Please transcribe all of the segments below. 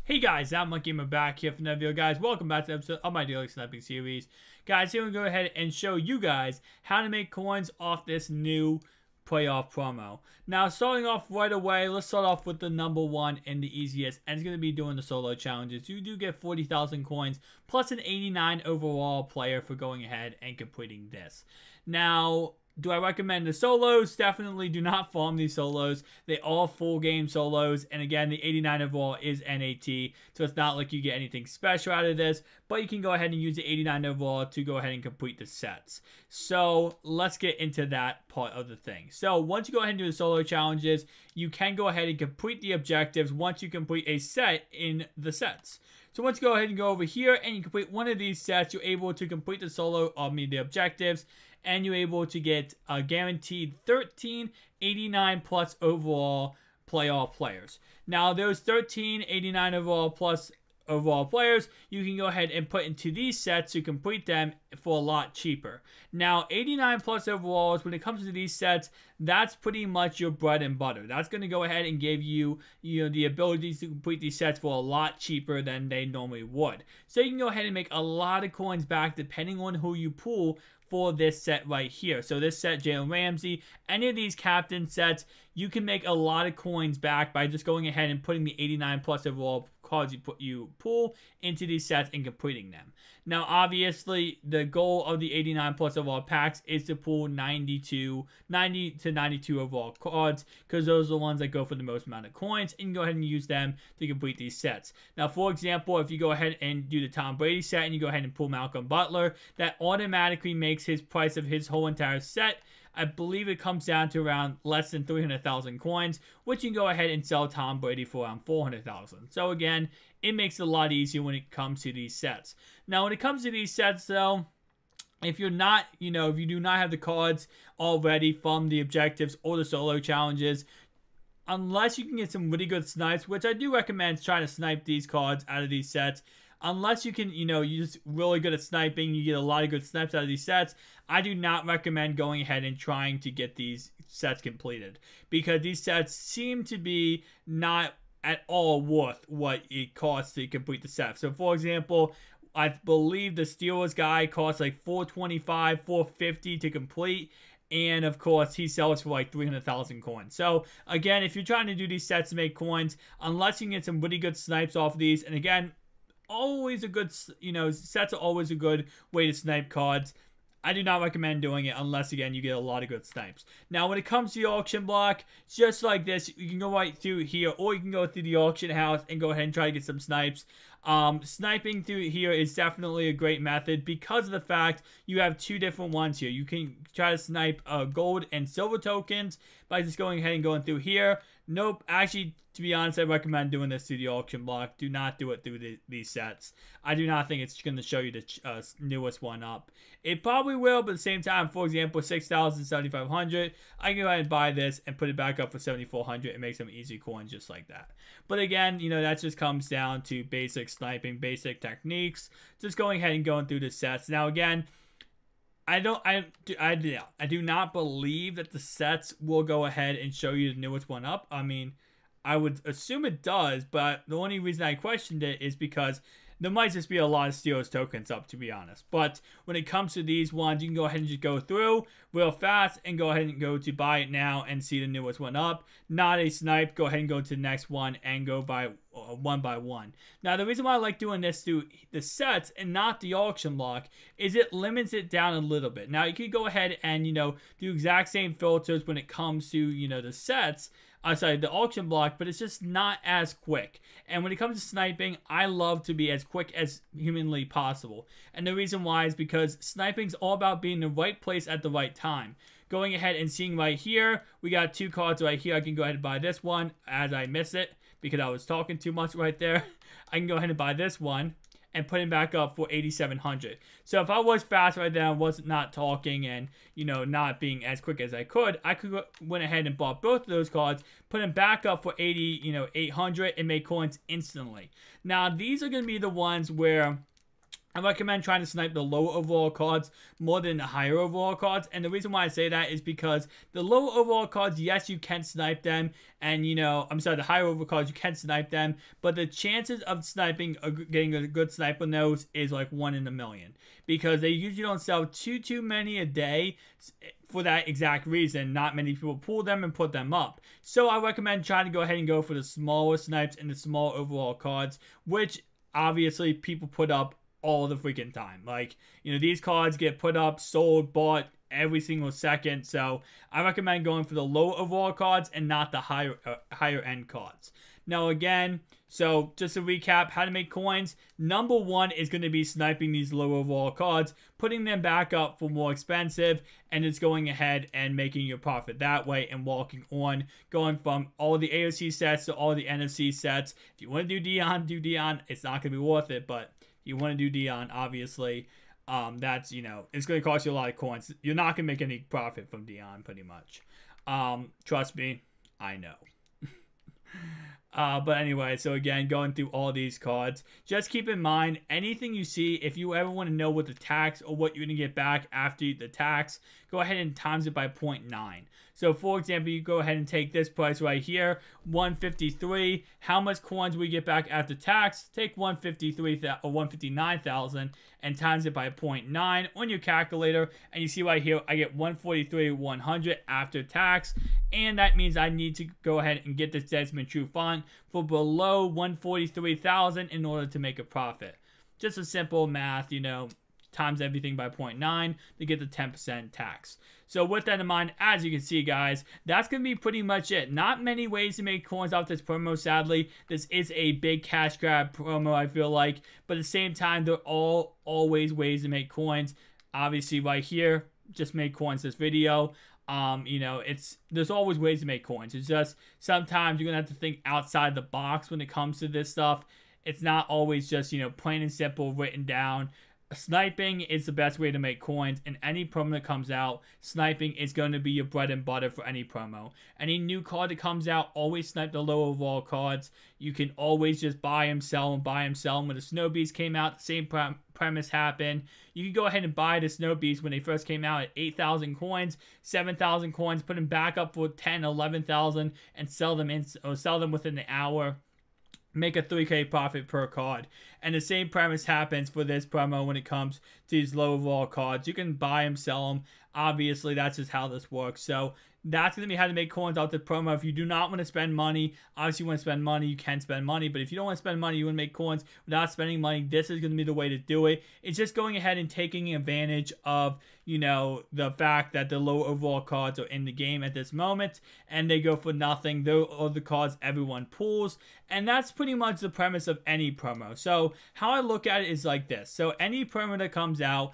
Hey guys, I'm MUT Gamer back here for another video. Guys, welcome back to the episode of my daily sniping series. Guys, here we go ahead and show you guys how to make coins off this new playoff promo. Now, starting off right away, let's start off with the number one and the easiest, and it's going to be doing the solo challenges. You do get 40,000 coins plus an 89 overall player for going ahead and completing this. Now, do I recommend the solos? Definitely do not farm these solos. They are full game solos. And again, the 89 overall is NAT. So it's not like you get anything special out of this. But you can go ahead and use the 89 overall to go ahead and complete the sets. So let's get into that part of the thing. So once you go ahead and do the solo challenges, you can go ahead and complete the objectives once you complete a set in the sets. So once you go ahead and go over here and you complete one of these sets, you're able to complete the solo, the objectives, and you're able to get a guaranteed 13 89 plus overall playoff players. Now, those 13 89 overall plus overall players, you can go ahead and put into these sets to complete them for a lot cheaper. Now, 89 plus overalls, when it comes to these sets, that's pretty much your bread and butter. That's going to go ahead and give you, the ability to complete these sets for a lot cheaper than they normally would. So you can go ahead and make a lot of coins back depending on who you pull for this set right here. So this set, Jalen Ramsey, any of these captain sets, you can make a lot of coins back by just going ahead and putting the 89 plus overall cards you pull into these sets and completing them. Now, obviously, the goal of the 89 plus overall packs is to pull 90 to 92 overall cards, because those are the ones that go for the most amount of coins, and you can go ahead and use them to complete these sets. Now, for example, if you go ahead and do the Tom Brady set and you go ahead and pull Malcolm Butler, that automatically makes his price of his whole entire set, I believe it comes down to around less than 300,000 coins, which you can go ahead and sell Tom Brady for around 400,000. So again, it makes it a lot easier when it comes to these sets. Now, when it comes to these sets, though, if you're not, if you do not have the cards already from the objectives or the solo challenges, unless you can get some really good snipes, which I do recommend trying to snipe these cards out of these sets. Unless you can, you're just really good at sniping, you get a lot of good snipes out of these sets, I do not recommend going ahead and trying to get these sets completed, because these sets seem to be not at all worth what it costs to complete the set. So, for example, I believe the Steelers guy costs like $425, $450 to complete. And, of course, he sells for like 300,000 coins. So, again, if you're trying to do these sets to make coins, unless you can get some really good snipes off of these, and again, always a good, sets are always a good way to snipe cards. I do not recommend doing it unless, again, you get a lot of good snipes. Now, when it comes to the auction block, just like this, you can go right through here, or you can go through the auction house and go ahead and try to get some snipes. Sniping through here is definitely a great method because of the fact you have two different ones here. You can try to snipe gold and silver tokens by just going ahead and going through here. Nope, actually, to be honest, I recommend doing this through the auction block. Do not do it through these sets. I do not think it's going to show you the newest one up. It probably will, but at the same time, for example, 6,000, 7,500, I can go ahead and buy this and put it back up for 7,400 and make some easy coins just like that. But again, that just comes down to basic sniping, basic techniques, just going ahead and going through the sets. Now, again, I do not believe that the sets will go ahead and show you the newest one up. I mean, I would assume it does, but the only reason I questioned it is because there might just be a lot of Steelers tokens up, to be honest. But when it comes to these ones, you can go ahead and just go through real fast and go ahead and go to buy it now and see the newest one up. Not a snipe. Go ahead and go to the next one and go by one by one. Now, the reason why I like doing this through the sets and not the auction block is it limits it down a little bit. Now, you could go ahead and, do exact same filters when it comes to, the sets. The auction block, but it's just not as quick. And when it comes to sniping, I love to be as quick as humanly possible. And the reason why is because sniping's all about being in the right place at the right time. Going ahead and seeing right here, we got two cards right here. I can go ahead and buy this one as I miss it because I was talking too much right there. I can go ahead and buy this one and put him back up for 8,700. So if I was fast right there, I was not talking and, not being as quick as I could went ahead and bought both of those cards, put him back up for 800 and make coins instantly. Now, these are going to be the ones where I recommend trying to snipe the low overall cards more than the higher overall cards. And the reason why I say that is because the low overall cards, yes, you can snipe them. And, you know, I'm sorry, the higher overall cards, you can snipe them. But the chances of sniping, getting a good snipe on those is like 1 in a million. Because they usually don't sell too many a day for that exact reason. Not many people pull them and put them up. So I recommend trying to go ahead and go for the smaller snipes and the small overall cards, which obviously people put up all the freaking time. Like, you know, these cards get put up, sold, bought every single second. So I recommend going for the low overall cards and not the higher end cards. Now again, so just to recap how to make coins, number 1 is going to be sniping these low overall cards, putting them back up for more expensive, and it's going ahead and making your profit that way and walking on, going from all the AOC sets to all the NFC sets. If you want to do Dion, do Dion. It's not going to be worth it, but you want to do Dion, obviously, that's, you know, it's going to cost you a lot of coins. You're not going to make any profit from Dion, pretty much. Trust me, I know. But anyway, so again, going through all these cards, just keep in mind, anything you see, if you ever want to know what the tax or what you're going to get back after the tax, go ahead and times it by 0.9. So for example, you go ahead and take this price right here, 153. How much coins we get back after tax? Take 159,000 and times it by 0.9 on your calculator, and you see right here, I get 143,100 after tax, and that means I need to go ahead and get this Desmond True font for below 143,000 in order to make a profit. Just a simple math, you know, times everything by 0.9 to get the 10% tax. So with that in mind, as you can see, guys, that's going to be pretty much it. Not many ways to make coins off this promo, sadly. This is a big cash grab promo, I feel like. But at the same time, they're all always ways to make coins. Obviously, right here, just make coins this video. You know, there's always ways to make coins. It's just sometimes you're going to have to think outside the box when it comes to this stuff. It's not always just, you know, plain and simple written down. Sniping is the best way to make coins, and any promo that comes out, sniping is going to be your bread and butter for any promo. Any new card that comes out, always snipe the low overall cards. You can always just buy them, sell them, buy them, sell them. When the Snow Beast came out, the same premise happened. You can go ahead and buy the Snow Beast when they first came out at 8,000 coins, 7,000 coins, put them back up for 10, 11,000, and sell them within the hour. Make a 3K profit per card. And the same premise happens for this promo when it comes to these low overall cards. You can buy them, sell them. Obviously, that's just how this works. So that's going to be how to make coins off the promo. If you do not want to spend money, obviously you want to spend money, you can spend money. But if you don't want to spend money, you want to make coins without spending money, this is going to be the way to do it. It's just going ahead and taking advantage of, you know, the fact that the low overall cards are in the game at this moment, and they go for nothing. Those are the cards everyone pulls, and that's pretty much the premise of any promo. So how I look at it is like this. So any promo that comes out,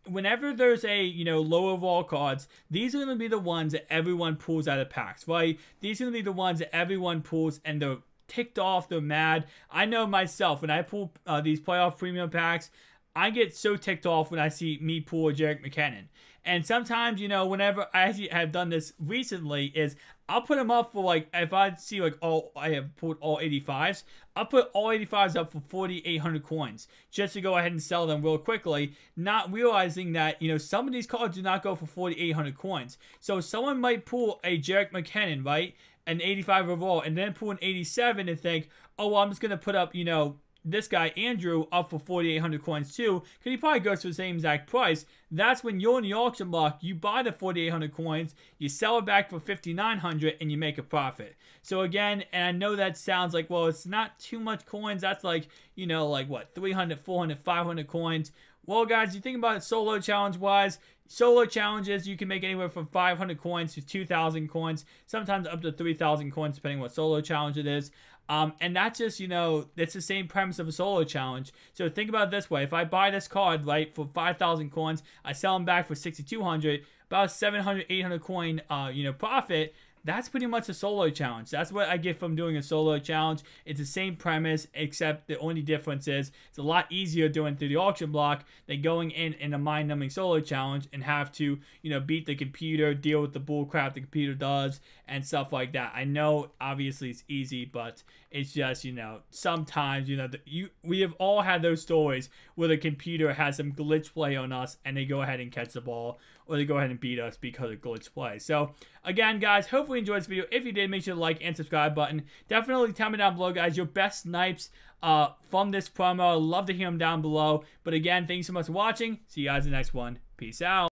whenever there's a, you know, low overall cards, these are going to be the ones that everyone pulls out of packs, right? These are going to be the ones that everyone pulls, and they're ticked off, they're mad. I know myself, when I pull these playoff premium packs, I get so ticked off when I see me pull a Jerick McKinnon. And sometimes, you know, whenever I actually have done this recently, is I'll put them up for, like, if I see, like, I have pulled all 85s, I'll put all 85s up for 4,800 coins just to go ahead and sell them real quickly, not realizing that, you know, some of these cards do not go for 4,800 coins. So someone might pull a Jerick McKinnon, right, an 85 overall, and then pull an 87 and think, oh, well, I'm just going to put up, you know, this guy, Andrew, up for 4,800 coins too, because he probably goes for the same exact price. That's when you're in the auction block, you buy the 4,800 coins, you sell it back for 5,900, and you make a profit. So again, and I know that sounds like, well, it's not too much coins. That's like, you know, like what, 300, 400, 500 coins. Well, guys, you think about it solo challenge-wise, solo challenges, you can make anywhere from 500 coins to 2,000 coins, sometimes up to 3,000 coins, depending on what solo challenge it is. And that's just, you know, it's the same premise of a solo challenge. So think about it this way. If I buy this card, right, for 5,000 coins, I sell them back for 6,200, about 700, 800 coin, you know, profit. that's pretty much a solo challenge. That's what I get from doing a solo challenge. It's the same premise, except the only difference is it's a lot easier doing through the auction block than going in a mind-numbing solo challenge and have to, you know, beat the computer, deal with the bullcrap the computer does, and stuff like that. I know, obviously, it's easy, but it's just, you know, sometimes, you know, we have all had those stories where the computer has some glitch play on us and they go ahead and catch the ball, or they go ahead and beat us because of glitch play. So, again, guys, hopefully you enjoyed this video. If you did, make sure to like and subscribe button. Definitely tell me down below, guys, your best snipes from this promo. I'd love to hear them down below. But again, thank you so much for watching. See you guys in the next one. Peace out.